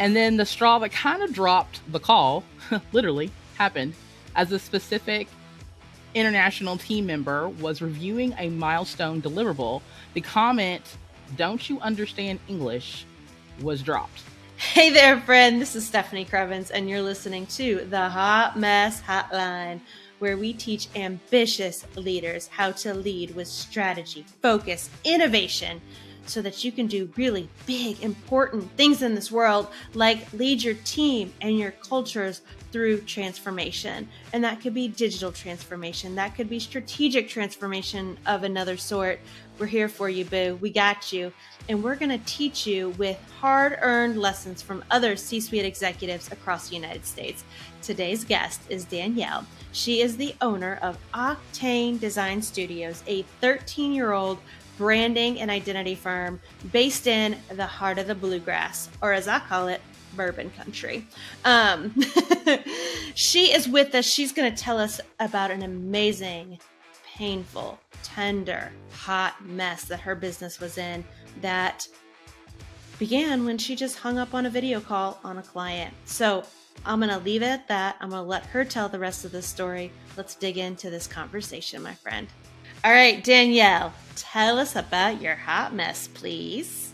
And then the straw that kind of dropped the call, literally, happened as a specific international team member was reviewing a milestone deliverable. The comment, "Don't you understand English?" was dropped. Hey there, friend. This is Stephanie Crevens, and you're listening to the Hot Mess Hotline, where we teach ambitious leaders how to lead with strategy, focus, innovation, so that you can do really big, important things in this world, like lead your team and your cultures through transformation. And that could be digital transformation. That could be strategic transformation of another sort. We're here for you, boo. We got you. And we're going to teach you with hard-earned lessons from other C-suite executives across the United States. Today's guest is Danielle. She is the owner of Octane Design Studios, a 13-year-old branding and identity firm based in the heart of the bluegrass, or as I call it, bourbon country. She is with us. She's going to tell us about an amazing, painful, tender, hot mess that her business was in that began when she just hung up on a video call on a client. So I'm going to leave it at that. I'm going to let her tell the rest of the story. Let's dig into this conversation, my friend. All right, Danielle, tell us about your hot mess, please.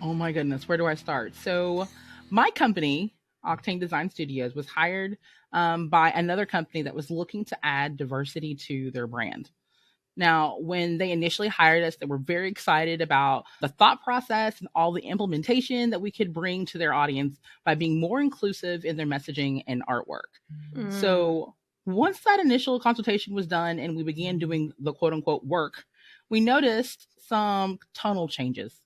Oh my goodness, where do I start? So my company, Octane Design Studios, was hired by another company that was looking to add diversity to their brand. Now, when they initially hired us, they were very excited about the thought process and all the implementation that we could bring to their audience by being more inclusive in their messaging and artwork. So once that initial consultation was done and we began doing the quote unquote work, we noticed some tonal changes.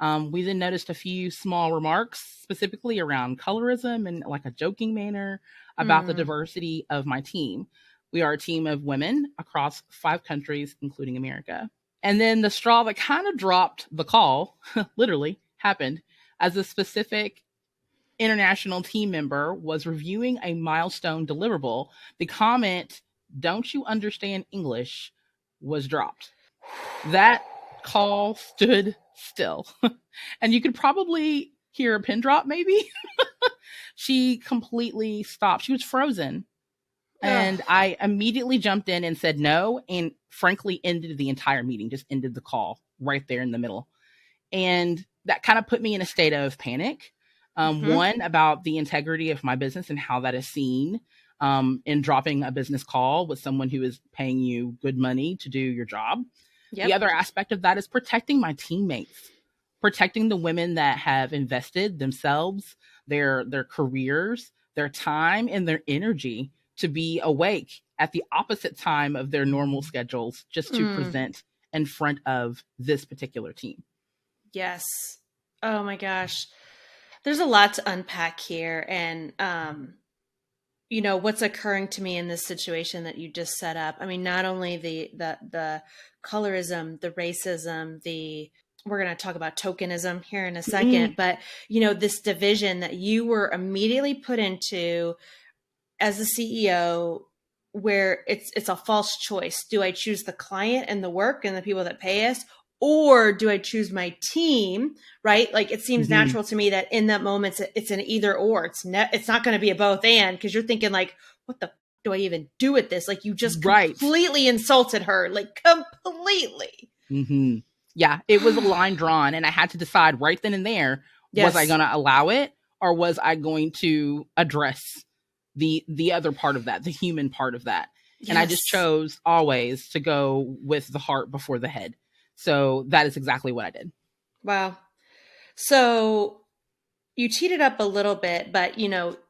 We then noticed a few small remarks specifically around colorism and like a joking manner about the diversity of my team. We are a team of women across 5 countries, including America. And then the straw that kind of dropped the call, literally, happened as a specific international team member was reviewing a milestone deliverable. The comment, "Don't you understand English?" was dropped. That call stood still. And you could probably hear a pin drop, maybe. She completely stopped. She was frozen. And I immediately jumped in and said no, and frankly ended the entire meeting, just ended the call right there in the middle. And that kind of put me in a state of panic. One, about the integrity of my business and how that is seen in dropping a business call with someone who is paying you good money to do your job. Yep. The other aspect of that is protecting my teammates, protecting the women that have invested themselves, their careers, their time, and their energy to be awake at the opposite time of their normal schedules just to present in front of this particular team. Yes. Oh my gosh. There's a lot to unpack here. And, what's occurring to me in this situation that you just set up. I mean, not only the colorism, the racism, we're going to talk about tokenism here in a second, but, this division that you were immediately put into as a CEO, where it's a false choice. Do I choose the client and the work and the people that pay us, or do I choose my team? Right? Like, it seems natural to me that in that moment, it's an either or. It's not going to be a both and, because you're thinking like, what the do I even do with this? Like, you just completely insulted her, like completely. Yeah, it was a line drawn, and I had to decide right then and there, was I going to allow it, or was I going to address the other part of that, the human part of that? Yes. And I just chose always to go with the heart before the head. So that is exactly what I did. Wow. So you teed it up a little bit, but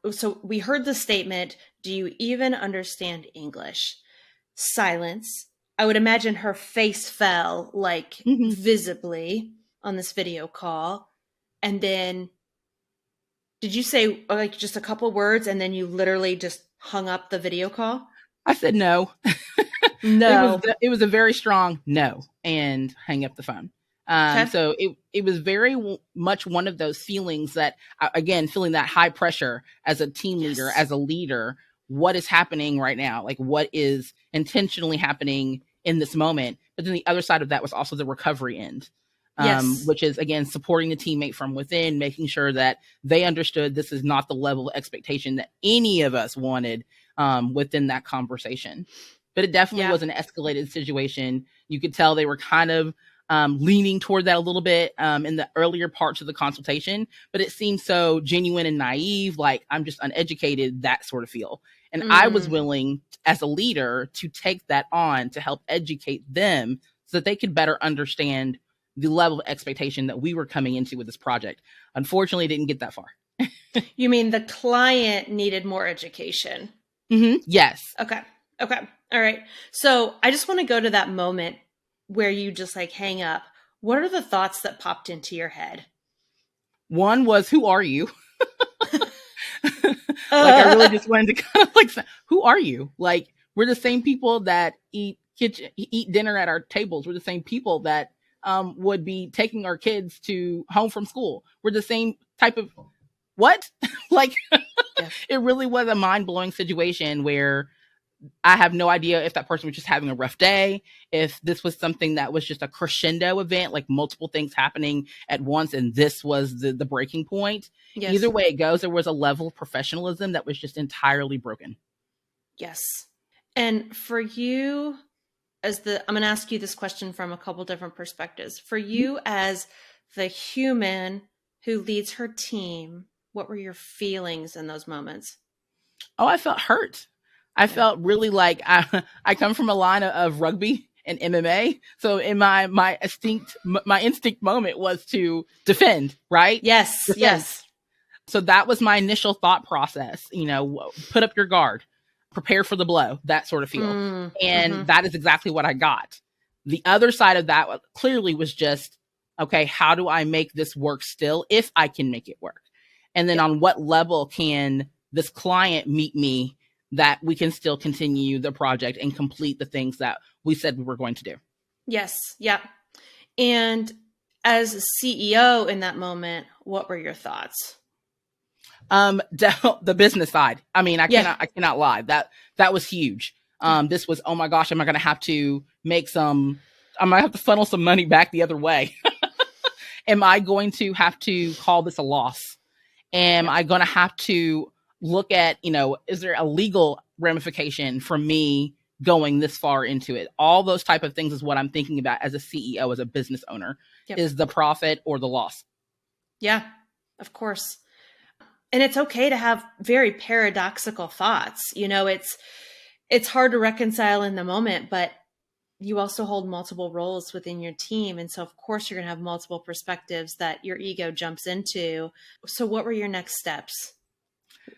so we heard the statement, "Do you even understand English?" Silence. I would imagine her face fell like visibly on this video call. And then did you say like just a couple words and then you literally just hung up the video call? I said no. No. It was a very strong no, and hang up the phone. So it was very much one of those feelings that, again, feeling that high pressure as a team leader, as a leader. What is happening right now? Like, what is intentionally happening in this moment? But then the other side of that was also the recovery end. Yes. which is, again, supporting the teammate from within, making sure that they understood this is not the level of expectation that any of us wanted within that conversation. But it definitely Yeah. was an escalated situation. You could tell they were kind of leaning toward that a little bit in the earlier parts of the consultation, but it seemed so genuine and naive, like I'm just uneducated, that sort of feel. And I was Mm. willing, as a leader, to take that on to help educate them so that they could better understand the level of expectation that we were coming into with this project. Unfortunately, it didn't get that far. You mean the client needed more education? Yes. Okay. Okay. All right. So I just want to go to that moment where you just like hang up. What are the thoughts that popped into your head? One was, who are you? Like, I really just wanted to kind of like, who are you? Like, we're the same people that eat dinner at our tables. We're the same people that would be taking our kids to home from school. We're the same type of what? Like, Yeah. it really was a mind blowing situation where I have no idea if that person was just having a rough day, if this was something that was just a crescendo event, like multiple things happening at once, and this was the breaking point. Either Yes. way it goes, there was a level of professionalism that was just entirely broken. Yes. And for you, I'm going to ask you this question from a couple different perspectives. For you as the human who leads her team, what were your feelings in those moments? Oh, I felt hurt. I Yeah. felt really like I come from a line of rugby and MMA. So in my instinct moment was to defend, right? Yes. Defense. Yes. So that was my initial thought process, put up your guard, prepare for the blow, that sort of feel. Mm-hmm. And that is exactly what I got. The other side of that clearly was just, okay, how do I make this work still, if I can make it work? And then Yeah. on what level can this client meet me that we can still continue the project and complete the things that we said we were going to do? Yes. Yeah. And as a CEO in that moment, what were your thoughts? The business side. I mean, Yeah. I cannot lie. That was huge. This was, oh my gosh, am I going to have to I might have to funnel some money back the other way. Am I going to have to call this a loss? Am Yeah. I going to have to look at, is there a legal ramification for me going this far into it? All those type of things is what I'm thinking about as a CEO, as a business owner. Yep. Is the profit or the loss? Yeah, of course. And it's okay to have very paradoxical thoughts. It's hard to reconcile in the moment, but you also hold multiple roles within your team. And so of course you're going to have multiple perspectives that your ego jumps into. So what were your next steps?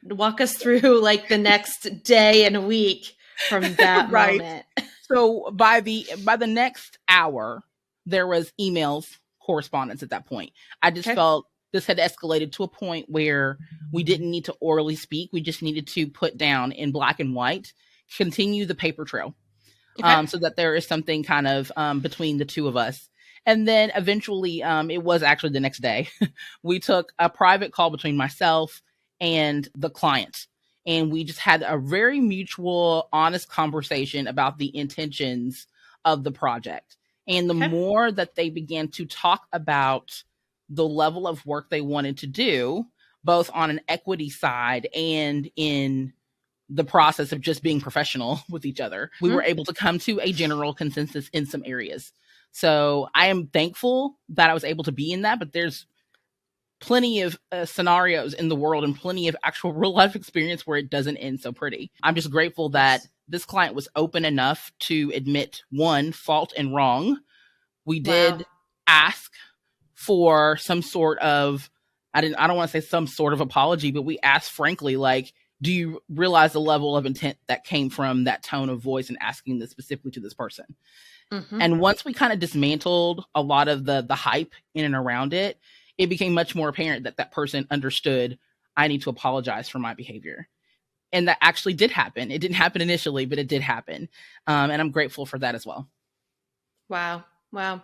Walk us through like the next day and week from that Right. moment. So by the next hour, there was emails, correspondence at that point. I just Okay. felt this had escalated to a point where we didn't need to orally speak. We just needed to put down in black and white, continue the paper trail, Okay. so that there is something kind of between the two of us. And then eventually, it was actually the next day, we took a private call between myself and the client. And we just had a very mutual, honest conversation about the intentions of the project. And the Okay. more that they began to talk about the level of work they wanted to do, both on an equity side and in the process of just being professional with each other, we were able to come to a general consensus in some areas. So I am thankful that I was able to be in that, but there's plenty of scenarios in the world and plenty of actual real life experience where it doesn't end so pretty. I'm just grateful that Yes. this client was open enough to admit, one, fault and wrong. We Wow. did ask for some sort of, I don't want to say some sort of apology, but we asked frankly, like, do you realize the level of intent that came from that tone of voice and asking this specifically to this person? Mm-hmm. And once we kind of dismantled a lot of the hype in and around it, it became much more apparent that that person understood, I need to apologize for my behavior. And that actually did happen. It didn't happen initially, but it did happen. And I'm grateful for that as well. Wow. Wow.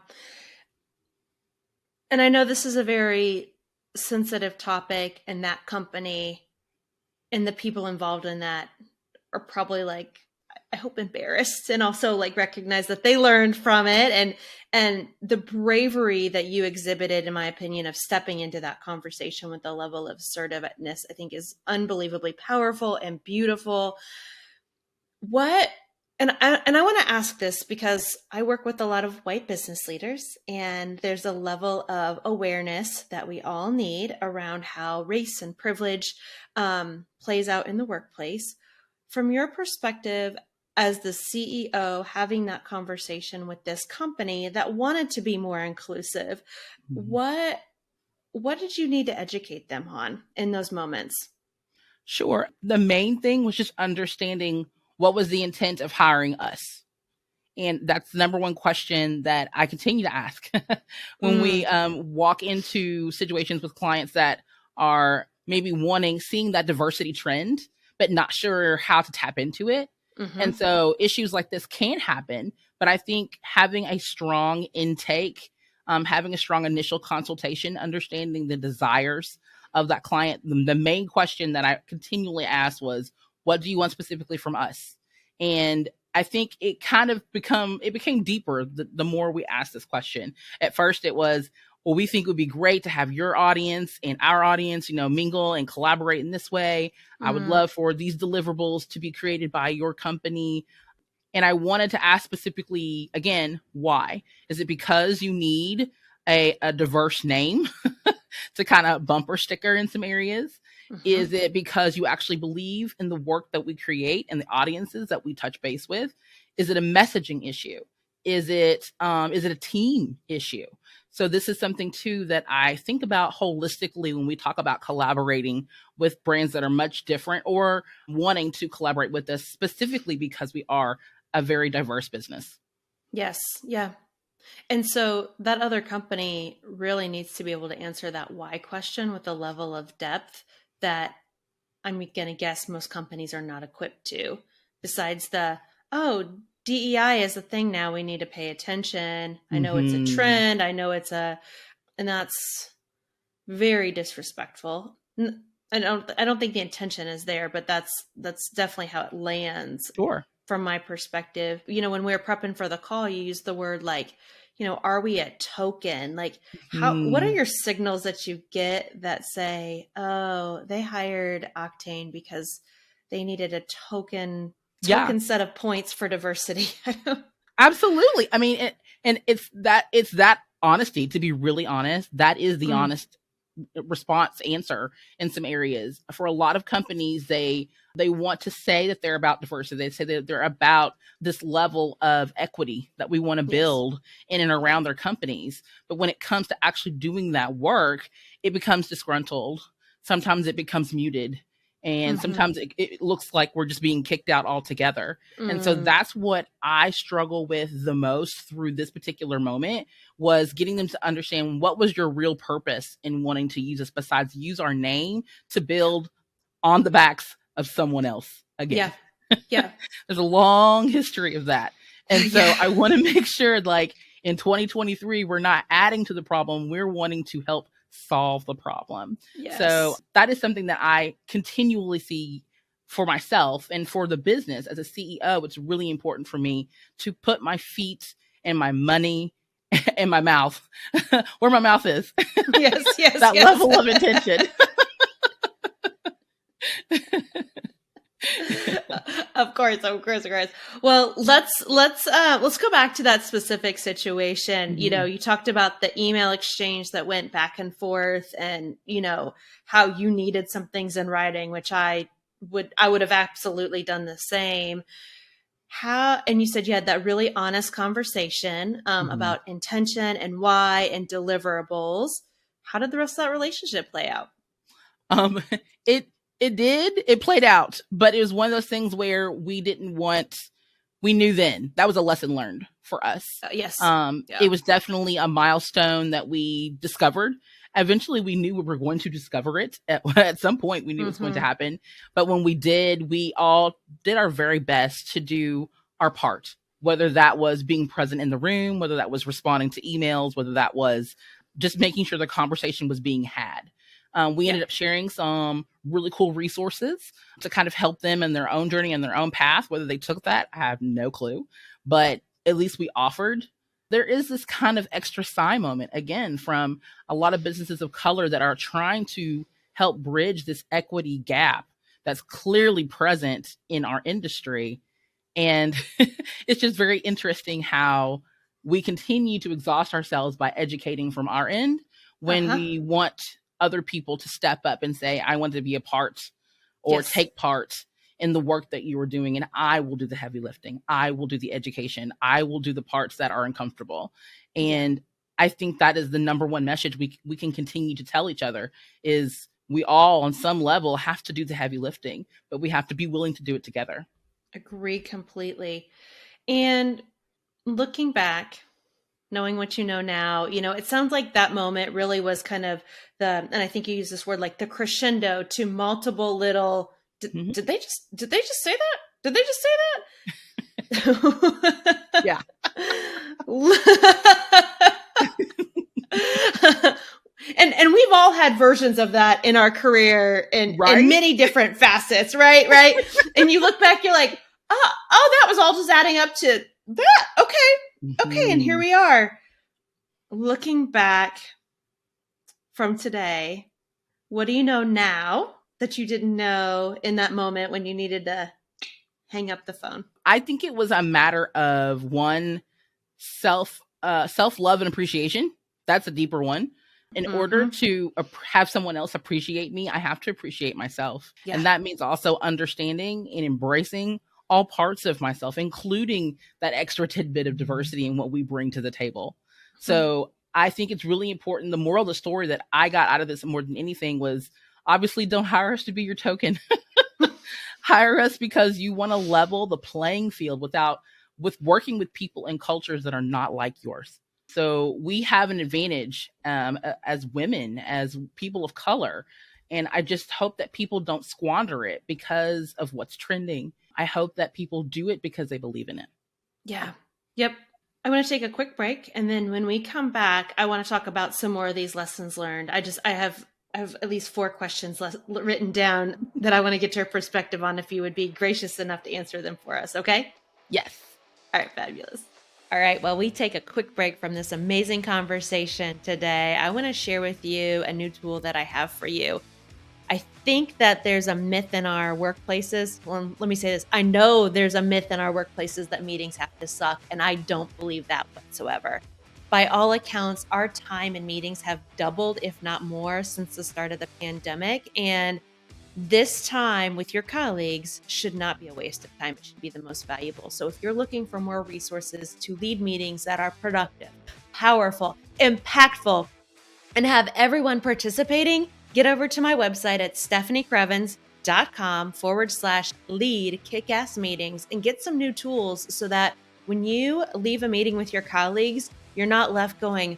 And I know this is a very sensitive topic, and that company and the people involved in that are probably like, I hope embarrassed, and also like recognize that they learned from it, and the bravery that you exhibited, in my opinion, of stepping into that conversation with a level of assertiveness, I think is unbelievably powerful and beautiful. What and I want to ask this because I work with a lot of white business leaders, and there's a level of awareness that we all need around how race and privilege plays out in the workplace. From your perspective as the CEO, having that conversation with this company that wanted to be more inclusive, Mhm. what did you need to educate them on in those moments? Sure. The main thing was just understanding what was the intent of hiring us. And that's the number one question that I continue to ask when we Mm, walk into situations with clients that are maybe seeing that diversity trend, but not sure how to tap into it. And hmm so issues like this can happen. But I think having a strong intake, having a strong initial consultation, understanding the desires of that client, the main question that I continually asked was, what do you want specifically from us? And I think it became deeper the more we asked this question. At first it was, well, we think it would be great to have your audience and our audience, mingle and collaborate in this way. I would mm, love for these deliverables to be created by your company. And I wanted to ask specifically, again, why? Is it because you need a diverse name to kind of bumper sticker in some areas? hmm Is it because you actually believe in the work that we create and the audiences that we touch base with? Is it a messaging issue? Is it a team issue? So this is something too that I think about holistically when we talk about collaborating with brands that are much different or wanting to collaborate with us specifically because we are a very diverse business. Yes, yeah. And so that other company really needs to be able to answer that why question with a level of depth that I'm going to guess most companies are not equipped to. Besides oh, DEI is a thing now. We need to pay attention. I know it's a Mm-hmm. trend. And that's very disrespectful. I don't think the intention is there, but that's definitely how it lands Sure. from my perspective. When we were prepping for the call, you used the word like, are we a token? Like, what are Mm. your signals that you get that say, oh, they hired Octane because they needed a Yeah, token set of points for diversity? absolutely. I mean, and it's that honesty. To be really honest, that is the Mm, honest response answer in some areas. For a lot of companies, they want to say that they're about diversity. They say that they're about this level of equity that we want to yes. build in and Yeah. around their companies. But when it comes to actually doing that work, it becomes disgruntled. Sometimes it becomes muted. And hmm sometimes it looks like we're just being kicked out altogether. And so Mm, that's what I struggle with the most through this particular moment, was getting them to understand what was your real purpose in wanting to use us besides use our name to build on the backs of someone else yeah. again. Yeah. There's a long history of that. And so Yeah. I want to make sure, like, in 2023, we're not adding to the problem. We're wanting to help solve the problem. So Yes. that is something that I continually see for myself and for the business as a CEO. It's really important for me to put my feet and my money and my mouth where my mouth is, Yes. Yes. that Yes. level of intention. Of course, of course, of course. Well, let's go back to that specific situation. Mhm. You talked about the email exchange that went back and forth, and how you needed some things in writing, which I would have absolutely done the same. How And you said you had that really honest conversation Mhm. about intention and why and deliverables. How did the rest of that relationship play out? Um, it it played out, but it was one of those things where we didn't want. We knew then that was a lesson learned for us. Yes. It Yeah. was definitely a milestone that we discovered. Eventually, we knew we were going to discover it. At some point, we knew it was going to Mm-hmm. happen. But when we did, we all did our very best to do our part, whether that was being present in the room, whether that was responding to emails, whether that was just making sure the conversation was being had. We Yeah. ended up sharing some really cool resources to kind of help them in their own journey and their own path. Whether they took that, I have no clue, but at least we offered. There is this kind of extra sigh moment again from a lot of businesses of color that are trying to help bridge this equity gap that's clearly present in our industry. And it's just very interesting how we continue to exhaust ourselves by educating from our end when Uh-huh. we want other people to step up and say, I want to be a part or Yes. take part in the work that you are doing. And I will do the heavy lifting. I will do the education. I will do the parts that are uncomfortable. Yeah. And I think that is the number one message we can continue to tell each other is we all on some level have to do the heavy lifting, but we have to be willing to do it together. Agree completely. And looking back, knowing what you know now, it sounds like that moment really was kind of and I think you use this word like the crescendo to multiple little, Mhm. did they just say that? Did they just say that? Yeah. And we've all had versions of that in our career in Right? many different facets, right? And you look back, you're like, oh, that was all just adding up to that. Okay, and here Mhm. we are. Looking back from today, what do you know now that you didn't know in that moment when you needed to hang up the phone? I think it was a matter of one self love and appreciation. That's a deeper one. In order Mm-hmm. to have someone else appreciate me, I have to appreciate myself. Yeah. And that means also understanding and embracing all parts of myself, including that extra tidbit of diversity and what we bring to the table. So I think it's really important. The moral of the story that I got out of this more than anything was obviously don't hire us to be your token. Hire us because you want to level the playing field with working with people and cultures that are not like yours. So we have an advantage as women, as people of color. And I just hope that people don't squander it because of what's trending. I hope that people do it because they believe in it. Yeah. Yep. I want to take a quick break, and then when we come back, I want to talk about some more of these lessons learned. I have at least 4 questions written down that I want to get your perspective on. If you would be gracious enough to answer them for us, okay? Yes. All right, fabulous. All right, well, we take a quick break from this amazing conversation today. I want to share with you a new tool that I have for you. I think that there's a myth in our workplaces. Well, let me say this. I know there's a myth in our workplaces that meetings have to suck, and I don't believe that whatsoever. By all accounts, our time in meetings have doubled, if not more, since the start of the pandemic. And this time with your colleagues should not be a waste of time. It should be the most valuable. So if you're looking for more resources to lead meetings that are productive, powerful, impactful, and have everyone participating, get over to my website at stephaniecrevens.com/lead kickass meetings and get some new tools so that when you leave a meeting with your colleagues, you're not left going,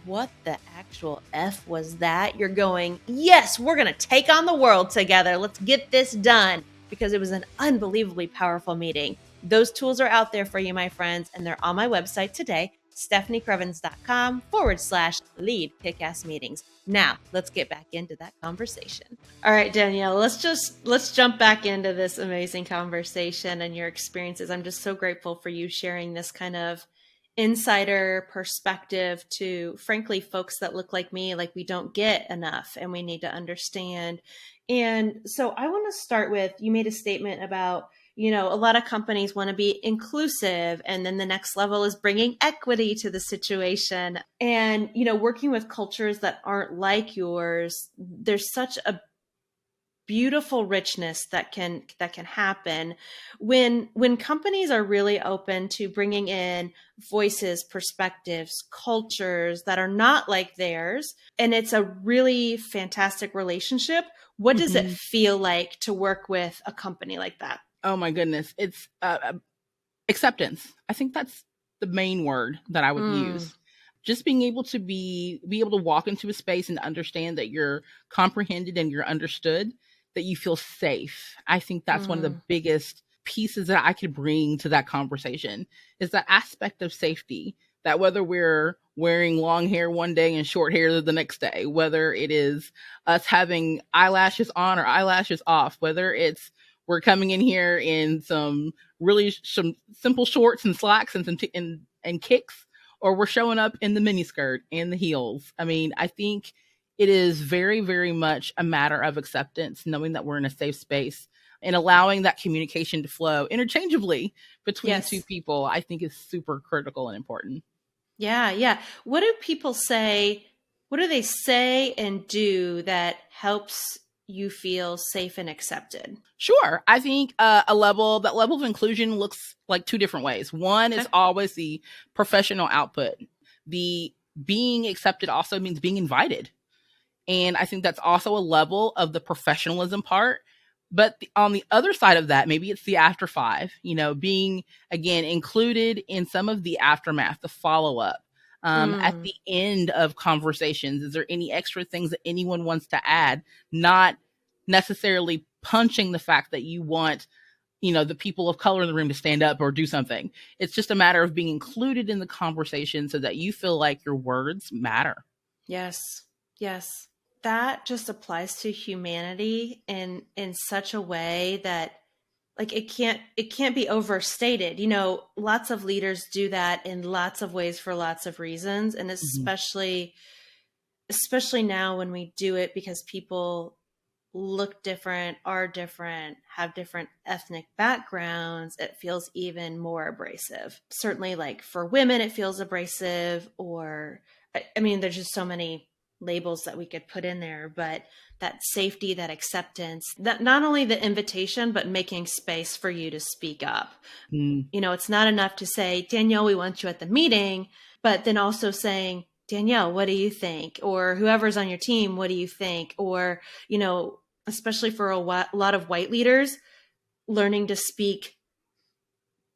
what the actual F was that? You're going, yes, we're going to take on the world together. Let's get this done, because it was an unbelievably powerful meeting. Those tools are out there for you, my friends, and they're on my website today, stephaniecrevens.com/lead kickass meetings. Now, let's get back into that conversation. All right, Danielle, let's jump back into this amazing conversation and your experiences. I'm just so grateful for you sharing this kind of insider perspective to, frankly, folks that look like me, like we don't get enough and we need to understand. And so I want to start with, you made a statement about, a lot of companies want to be inclusive, and then the next level is bringing equity to the situation. And, working with cultures that aren't like yours, there's such a beautiful richness that can happen when companies are really open to bringing in voices, perspectives, cultures that are not like theirs, and it's a really fantastic relationship. What does it Mm-hmm. feel like to work with a company like that? Oh my goodness. It's acceptance. I think that's the main word that I would use. Just being able to be able to walk into a space and understand that you're comprehended and you're understood, that you feel safe. I think that's one of the biggest pieces that I could bring to that conversation is that aspect of safety. That whether we're wearing long hair one day and short hair the next day, whether it is us having eyelashes on or eyelashes off, whether it's we're coming in here in some simple shorts and slacks and and kicks, or we're showing up in the miniskirt and the heels. I mean, I think it is very, very much a matter of acceptance, knowing that we're in a safe space and allowing that communication to flow interchangeably between two Yes. people, I think is super critical and important. Yeah, yeah. What do people say? What do they say and do that helps you feel safe and accepted? Sure. I think that level of inclusion looks like two different ways. One is Okay. always the professional output. The being accepted also means being invited. And I think that's also a level of the professionalism part. But on the other side of that, maybe it's the after five, being again included in some of the aftermath, the follow up. At Mm, the end of conversations, is there any extra things that anyone wants to add? Not necessarily punching the fact that you want, the people of color in the room to stand up or do something. It's just a matter of being included in the conversation so that you feel like your words matter. yes. Yes. That just applies to humanity in such a way that like it can't be overstated. Lots of leaders do that in lots of ways for lots of reasons, and Mhm. especially now when we do it because people look different, are different, have different ethnic backgrounds, it feels even more abrasive. Certainly, like for women, it feels abrasive, or I mean, there's just so many labels that we could put in there, but that safety, that acceptance, that not only the invitation, but making space for you to speak up. Mm. It's not enough to say, Danielle, we want you at the meeting, but then also saying, Danielle, what do you think? Or whoever's on your team, what do you think? Or, especially for a lot of white leaders, learning to speak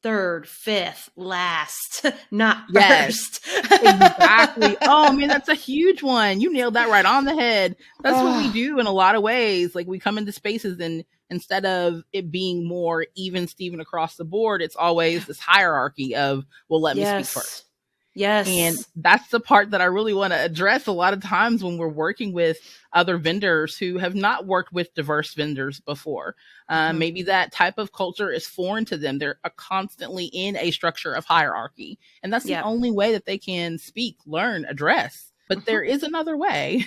third, fifth, last, not Yes. first. Exactly. Oh man, that's a huge one. You nailed that right on the head. That's what we Oh, do in a lot of ways. Like we come into spaces and instead of it being more even Steven across the board, it's always this hierarchy of, well, let me speak yes. first. And Yes. that's the part that I really want to address a lot of times when we're working with other vendors who have not worked with diverse vendors before. Hmm. Maybe that type of culture is foreign to them. They're constantly in a structure of hierarchy. And that's the Yep. only way that they can speak, learn, address. But Hmm. there is another way.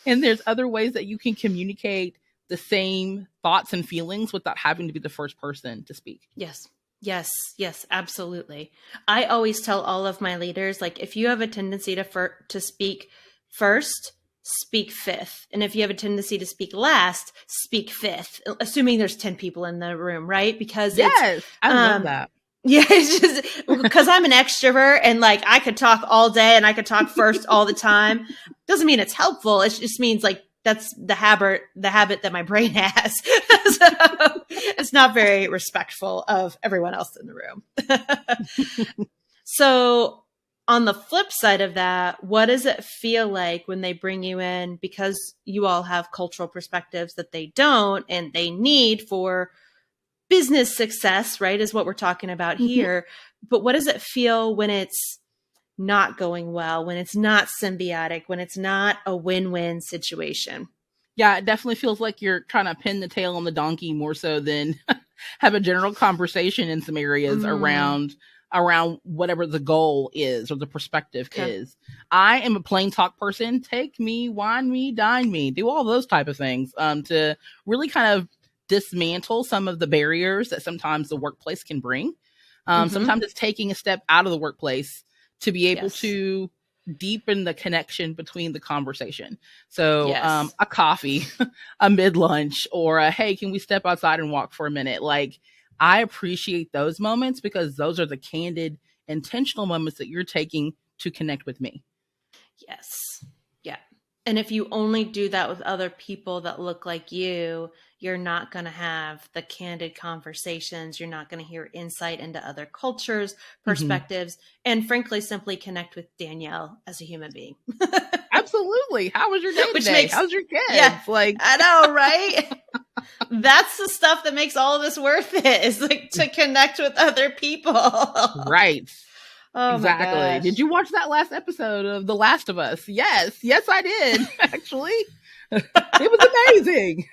And there's other ways that you can communicate the same thoughts and feelings without having to be the first person to speak. Yes. Yes, yes, absolutely. I always tell all of my leaders, like, if you have a tendency to speak first, speak fifth, and if you have a tendency to speak last, speak fifth. Assuming there's 10 people in the room, right? Because Yes, I love um, that. yeah, it's just because I'm an extrovert and like I could talk all day and I could talk first all the time. Doesn't mean it's helpful. It just means like that's the habit that my brain has. So it's not very respectful of everyone else in the room. So on the flip side of that, what does it feel like when they bring you in because you all have cultural perspectives that they don't and they need for business success, right, is what we're talking about Mhm. here. But what does it feel when it's not going well, when it's not symbiotic, when it's not a win-win situation? Yeah, it definitely feels like you're trying to pin the tail on the donkey more so than have a general conversation in some areas Mm, around whatever the goal is or the perspective okay. is. I am a plain talk person. Take me, wine me, dine me, do all those type of things to really kind of dismantle some of the barriers that sometimes the workplace can bring. Mm-hmm. Sometimes it's taking a step out of the workplace to be able Yes. to deepen the connection between the conversation. So, Yes. a coffee, a mid lunch, or a hey, can we step outside and walk for a minute? Like, I appreciate those moments because those are the candid, intentional moments that you're taking to connect with me. Yes. Yeah. And if you only do that with other people that look like you're not going to have the candid conversations. You're not going to hear insight into other cultures, Mhm. perspectives, and frankly, simply connect with Danielle as a human being. Absolutely. How was your day Which today? makes, How's your yeah, kids? Like, I know, right? That's the stuff that makes all of this worth it, is like to connect with other people. right. Oh my Exactly. Did gosh. you watch that last episode of The Last of Us? Yes. Yes, I did, actually. It was amazing.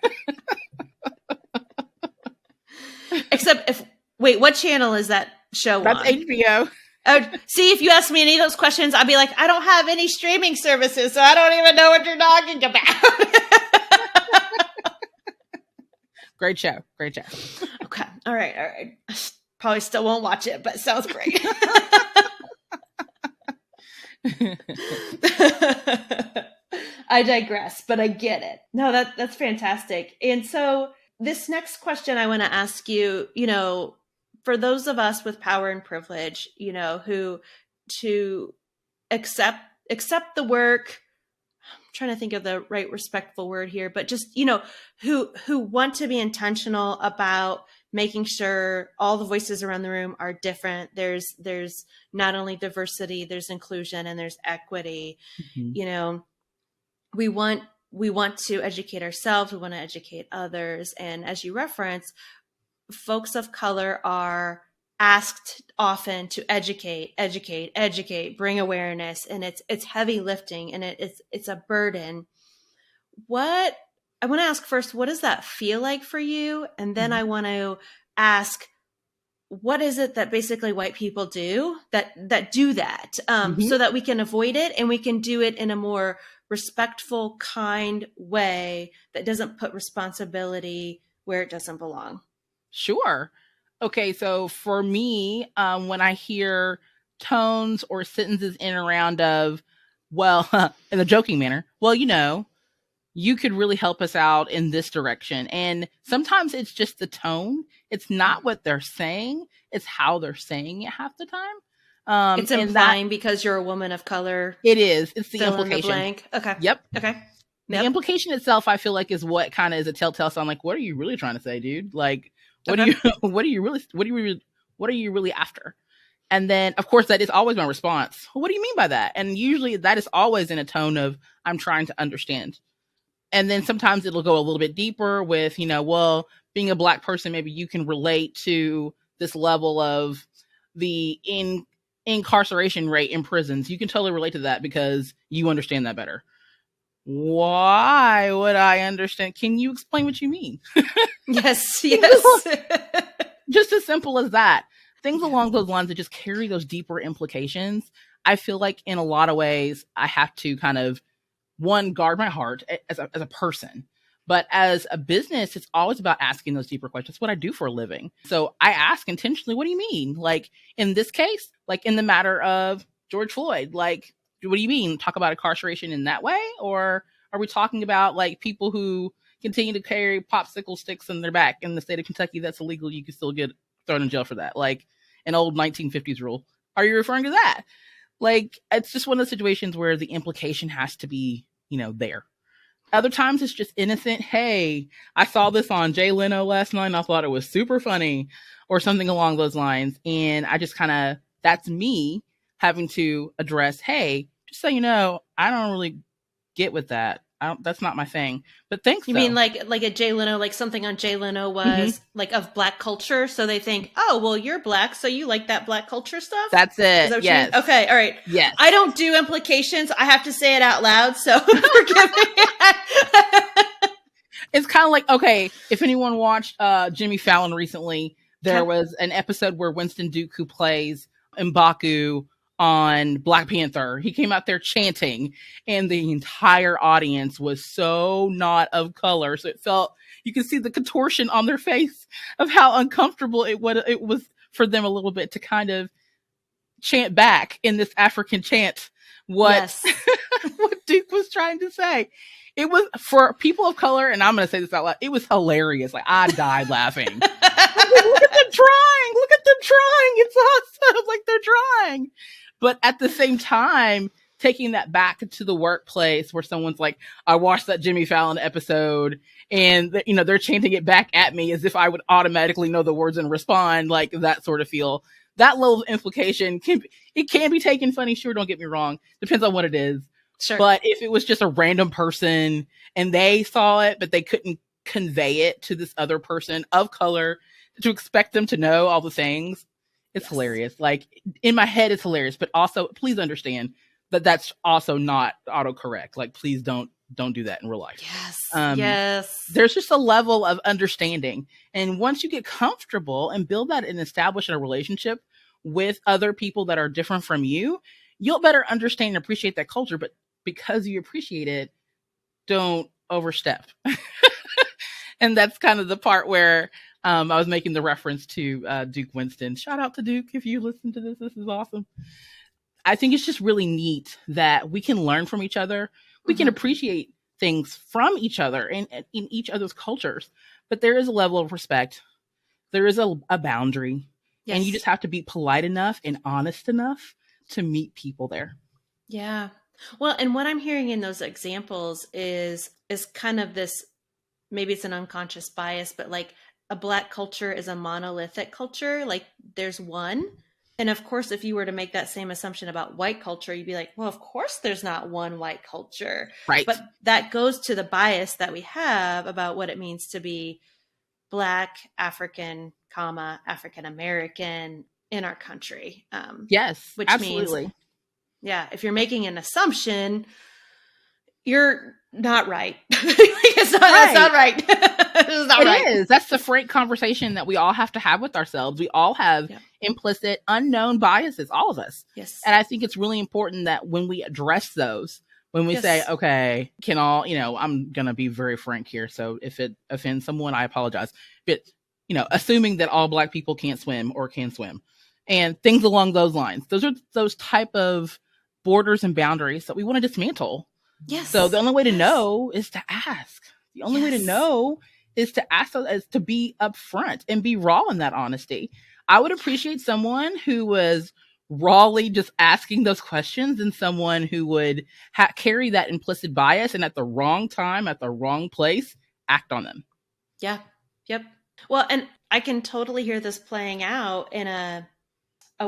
Except if, wait, what channel is that show That's on? HBO. Oh, see, if you ask me any of those questions, I'd be like, I don't have any streaming services, so I don't even know what you're talking about. Great show. Great show. Okay. All right. All right. Probably still won't watch it, but sounds great. I digress, but I get it. No, that's fantastic. And so this next question I want to ask you, for those of us with power and privilege, who to accept the work, I'm trying to think of the right respectful word here, but just, who want to be intentional about making sure all the voices around the room are different. There's not only diversity, there's inclusion, and there's equity. Mm-hmm. We want to educate ourselves. We want to educate others. And as you reference, folks of color are asked often to educate, bring awareness, and it's heavy lifting, and it's a burden. What I want to ask first, what does that feel like for you? And then I want to ask, what is it that basically white people do that do that, so that we can avoid it and we can do it in a more respectful, kind way that doesn't put responsibility where it doesn't belong? Sure. Okay, so for me, when I hear tones or sentences in and around of, well, in a joking manner, well, you could really help us out in this direction. And sometimes it's just the tone. It's not what they're saying. It's how they're saying it half the time. It's And that implying because you're a woman of color. it is. It's the Fill in the implication. blank. Okay. Yep. Okay. The implication itself, I feel like, is what kind of is a telltale sign. Like, what are you really trying to say, dude? Like, what Okay. do you, what are you really after? And then, of course, that is always my response. Well, what do you mean by that? And usually that is always in a tone of, I'm trying to understand. And then sometimes it'll go a little bit deeper with, well, being a Black person, maybe you can relate to this level of the incarceration rate in prisons. You can totally relate to that because you understand that better. Why would I understand? Can you explain what you mean? Yes. Just as simple as that. Things along those lines that just carry those deeper implications. I feel like in a lot of ways, I have to kind of, one, guard my heart as a person. But as a business, it's always about asking those deeper questions. That's what I do for a living. So I ask intentionally, what do you mean? Like in this case, like in the matter of George Floyd, like, what do you mean? Talk about incarceration in that way? Or are we talking about like people who continue to carry popsicle sticks in their back in the state of Kentucky? That's illegal. You can still get thrown in jail for that. Like an old 1950s rule. Are you referring to that? Like, it's just one of those situations where the implication has to be, there. Other times it's just innocent. Hey, I saw this on Jay Leno last night and I thought it was super funny or something along those lines. And I just kind of, that's me having to address, hey, just so you know, I don't really get with that. That's not my thing. But thanks. You mean like a Jay Leno, like something on Jay Leno was like of Black culture, so they think, oh, well, you're Black, so you like that Black culture stuff. That's it. Yes. Okay. All right. Yes. I don't do implications. I have to say it out loud. So forgive me. It's kind of like, okay, if anyone watched Jimmy Fallon recently, there was an episode where Winston Duke, who plays M'Baku on Black Panther, he came out there chanting and the entire audience was so not of color. So it felt, you could see the contortion on their face of how uncomfortable it was for them a little bit to kind of chant back in this African chant what Duke was trying to say. It was, for people of color, and I'm going to say this out loud, it was hilarious. Like, I died laughing. Look at them trying. Look at them trying. It's awesome. Like, they're trying. But at the same time, taking that back to the workplace where someone's like, I watched that Jimmy Fallon episode and, they're chanting it back at me as if I would automatically know the words and respond, like that sort of feel. That level of implication can be taken funny. Sure, don't get me wrong. Depends on what it is. Sure. But if it was just a random person and they saw it, but they couldn't convey it to this other person of color to expect them to know all the things, It's Yes. hilarious. Like in my head, it's hilarious, but also please understand that that's also not autocorrect. Like please don't do that in real life. Yes. Um, Yes. there's just a level of understanding, and once you get comfortable and build that and establish a relationship with other people that are different from you, you'll better understand and appreciate that culture. But because you appreciate it, don't overstep. And that's kind of the part where I was making the reference to Duke Winston. Shout out to Duke if you listen to this. This is awesome. I think it's just really neat that we can learn from each other. We can Mm-hmm. appreciate things from each other and in each other's cultures. But there is a level of respect. There is a boundary. And you Yes. just have to be polite enough and honest enough to meet people there. Yeah. Well, and what I'm hearing in those examples is kind of this, maybe it's an unconscious bias, but like a Black culture is a monolithic culture. Like there's one. And of course, if you were to make that same assumption about white culture, you'd be like, well, of course there's not one white culture. Right. But that goes to the bias that we have about what it means to be Black, African, comma, African American in our country. Yes, Which means, absolutely. yeah, if you're making an assumption, you're not right. It's not, that's Right. not right. It's not It right. is. That's the frank conversation that we all have to have with ourselves. We all have Yeah. implicit, unknown biases, all of us. Yes. And I think it's really important that when we address those, when we say, Yes. okay, can all, I'm going to be very frank here. So if it offends someone, I apologize. But, assuming that all Black people can't swim or can swim and things along those lines, those are those type of borders and boundaries that we want to dismantle. So the Yes. only way to Yes. know is to ask. The only way to Yes. know is to ask, is to be upfront and be raw in that honesty. I would Yeah. appreciate someone who was rawly just asking those questions and someone who would carry that implicit bias and at the wrong time, at the wrong place, act on them. Yeah. Yep. Well, and I can totally hear this playing out in a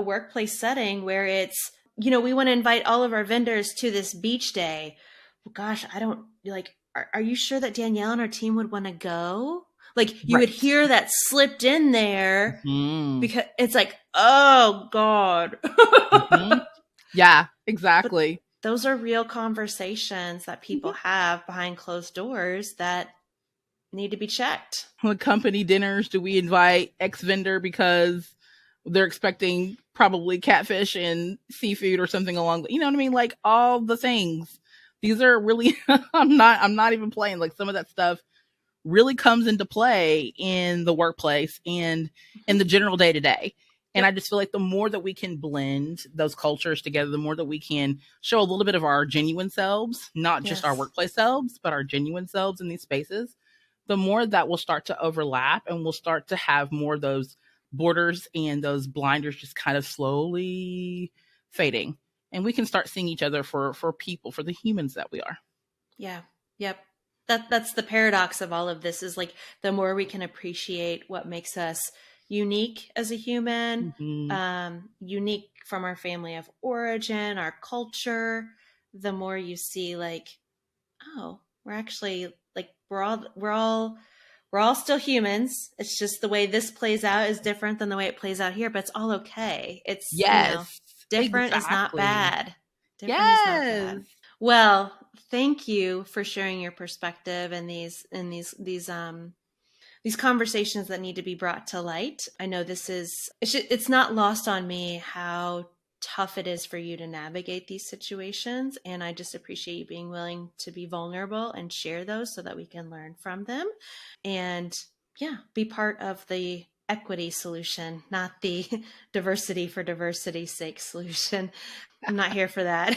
workplace setting where it's, we want to invite all of our vendors to this beach day. Well, gosh, I don't like, are you sure that Danielle and our team would want to go? Like you would Right. hear that slipped in there Mm-hmm. because it's like, oh God. Mm-hmm. Yeah, But exactly. those are real conversations that people have behind closed doors that need to be checked. With company dinners, do we invite X vendor because they're expecting probably catfish and seafood or something along you know what I mean? Like all the things. These are really I'm not even playing. Like some of that stuff really comes into play in the workplace and in Mhm. the general day to day. And I Yep. just feel like the more that we can blend those cultures together, the more that we can show a little bit of our genuine selves, not just our Yes. workplace selves, but our genuine selves in these spaces, the more that will start to overlap and we'll start to have more of those borders and those blinders just kind of slowly fading. And we can start seeing each other for people, for the humans that we are. Yeah. Yep. That's the paradox of all of this is like the more we can appreciate what makes us unique as a human, Mm-hmm. unique from our family of origin, our culture, the more you see like, oh, we're actually like we're all still humans. It's just the way this plays out is different than the way it plays out here, but it's all okay. It's, Yes, different is not exactly. bad. Different is not Yes. bad. Well, thank you for sharing your perspective and these conversations that need to be brought to light. I know it's not lost on me how tough it is for you to navigate these situations, and I just appreciate you being willing to be vulnerable and share those so that we can learn from them and yeah, be part of the equity solution, not the diversity for diversity's sake solution. I'm not here for that.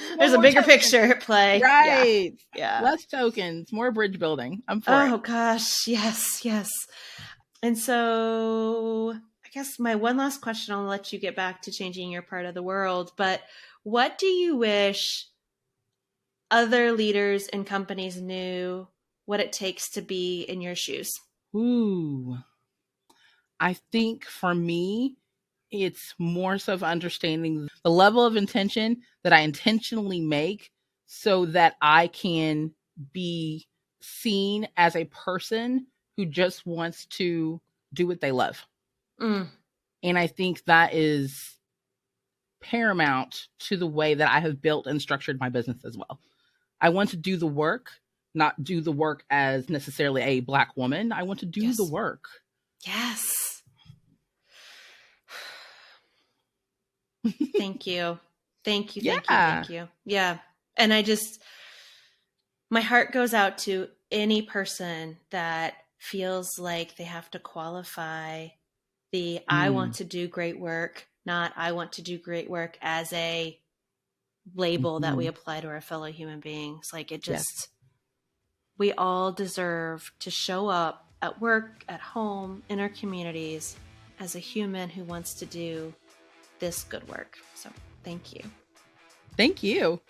No There's a more bigger tokens. picture at play. Yeah. Right. Yeah. Less tokens, more bridge building. I'm for it. Oh gosh, yes, yes. And so I guess my one last question, I'll let you get back to changing your part of the world, but what do you wish other leaders and companies knew what it takes to be in your shoes? Ooh. I think for me, it's more so of understanding the level of intention that I intentionally make so that I can be seen as a person who just wants to do what they love. Mm. And I think that is paramount to the way that I have built and structured my business as well. I want to do the work, not do the work as necessarily a Black woman. I want to do the Yes. work. Yes. Thank you. Thank you. Thank you. Yeah. Thank you. Yeah. And my heart goes out to any person that feels like they have to qualify the I want Mm. to do great work, not I want to do great work as a label that we Mm-hmm. apply to our fellow human beings. Like it Yes. just, we all deserve to show up at work, at home, in our communities as a human who wants to do this good work. So thank you. Thank you.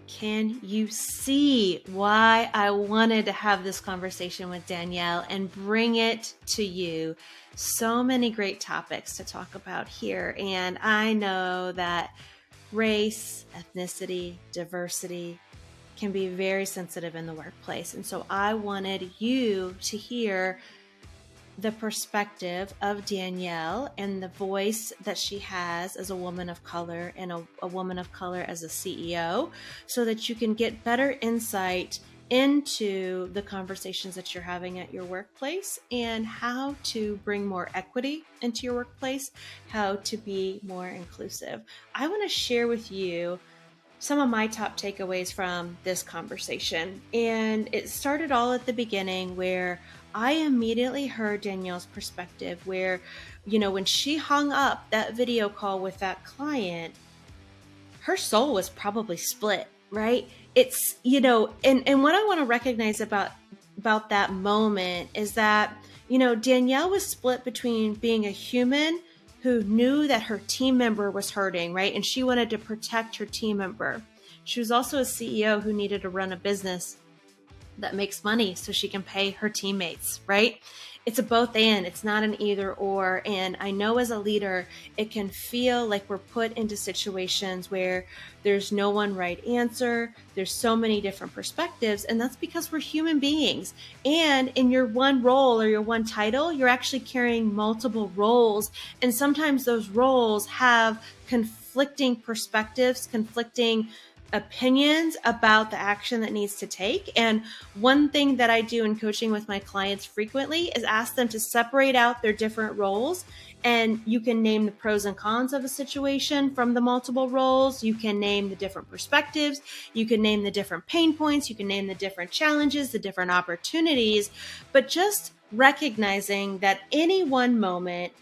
Can you see why I wanted to have this conversation with Danielle and bring it to you? So many great topics to talk about here. And I know that race, ethnicity, diversity can be very sensitive in the workplace. And so I wanted you to hear the perspective of Danielle and the voice that she has as a woman of color and a woman of color as a CEO, so that you can get better insight into the conversations that you're having at your workplace and how to bring more equity into your workplace, how to be more inclusive. I want to share with you some of my top takeaways from this conversation. And it started all at the beginning where I immediately heard Danielle's perspective, where, when she hung up that video call with that client, her soul was probably split, right? It's, and what I want to recognize about that moment is that, Danielle was split between being a human who knew that her team member was hurting, right? And she wanted to protect her team member. She was also a CEO who needed to run a business that makes money so she can pay her teammates, right? It's a both and, it's not an either or. And I know as a leader, it can feel like we're put into situations where there's no one right answer. There's so many different perspectives. And that's because we're human beings. And in your one role or your one title, you're actually carrying multiple roles. And sometimes those roles have conflicting perspectives, conflicting opinions about the action that needs to take. And one thing that I do in coaching with my clients frequently is ask them to separate out their different roles. And you can name the pros and cons of a situation from the multiple roles. You can name the different perspectives. You can name the different pain points. You can name the different challenges, the different opportunities. But just recognizing that any one moment,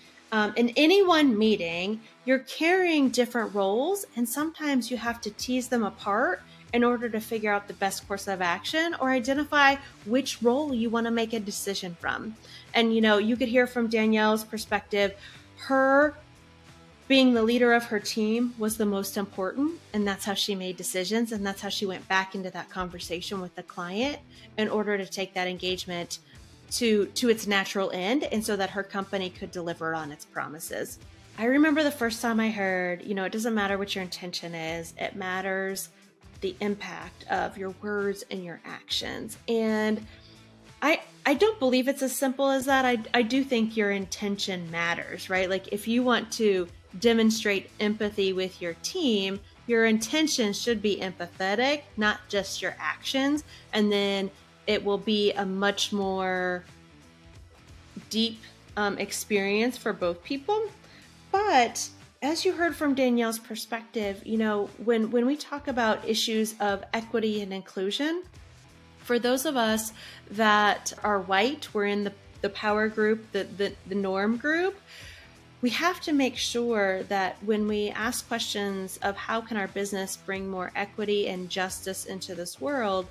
in any one meeting, you're carrying different roles, and sometimes you have to tease them apart in order to figure out the best course of action or identify which role you want to make a decision from. And, you could hear from Danielle's perspective, her being the leader of her team was the most important, and that's how she made decisions, and that's how she went back into that conversation with the client in order to take that engagement to its natural end, and so that her company could deliver on its promises. I remember the first time I heard, it doesn't matter what your intention is, it matters the impact of your words and your actions. And I don't believe it's as simple as that. I do think your intention matters, right? Like if you want to demonstrate empathy with your team, your intention should be empathetic, not just your actions. And then it will be a much more deep experience for both people. But as you heard from Danielle's perspective, when we talk about issues of equity and inclusion, for those of us that are white, we're in the power group, the norm group, we have to make sure that when we ask questions of how can our business bring more equity and justice into this world,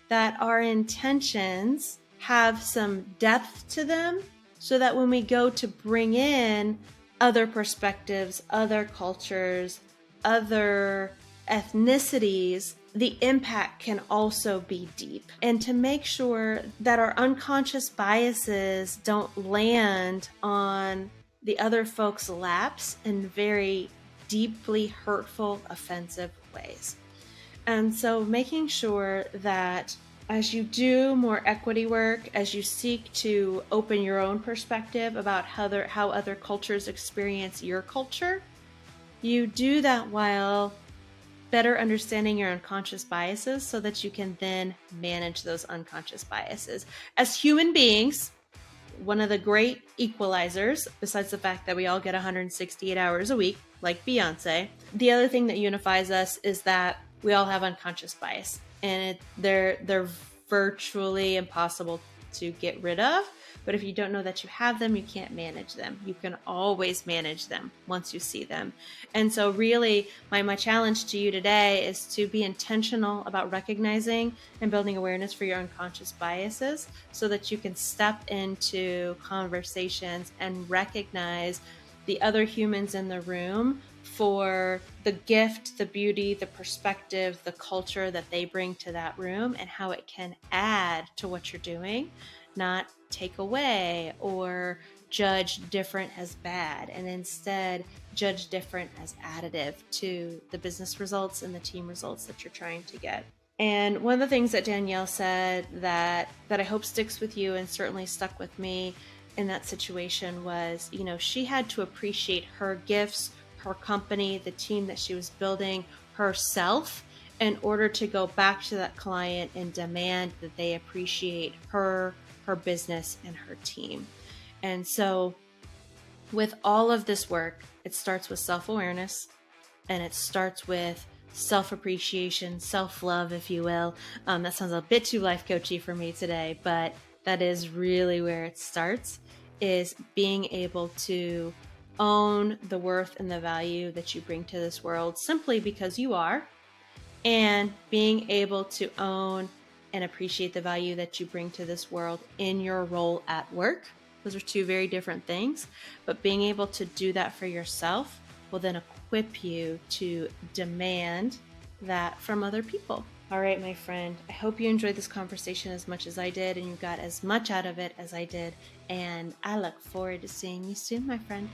that our intentions have some depth to them, so that when we go to bring in other perspectives, other cultures, other ethnicities, the impact can also be deep. And to make sure that our unconscious biases don't land on the other folks' laps in very deeply hurtful, offensive ways. And so making sure that As you do more equity work, as you seek to open your own perspective about how other cultures experience your culture, you do that while better understanding your unconscious biases so that you can then manage those unconscious biases. As human beings, one of the great equalizers, besides the fact that we all get 168 hours a week, like Beyonce, the other thing that unifies us is that we all have unconscious bias, and they're virtually impossible to get rid of. But if you don't know that you have them, you can't manage them. You can always manage them once you see them. And so really, my challenge to you today is to be intentional about recognizing and building awareness for your unconscious biases so that you can step into conversations and recognize the other humans in the room for the gift, the beauty, the perspective, the culture that they bring to that room and how it can add to what you're doing, not take away or judge different as bad, and instead judge different as additive to the business results and the team results that you're trying to get. And one of the things that Danielle said that I hope sticks with you and certainly stuck with me in that situation was, she had to appreciate her gifts, her company, the team that she was building, herself, in order to go back to that client and demand that they appreciate her business, and her team. And so with all of this work, it starts with self-awareness, and it starts with self-appreciation, self-love, if you will. That sounds a bit too life coachy for me today, but that is really where it starts, is being able to own the worth and the value that you bring to this world simply because you are, and being able to own and appreciate the value that you bring to this world in your role at work. Those are two very different things, but being able to do that for yourself will then equip you to demand that from other people. All right, my friend, I hope you enjoyed this conversation as much as I did and you got as much out of it as I did. And I look forward to seeing you soon, my friend.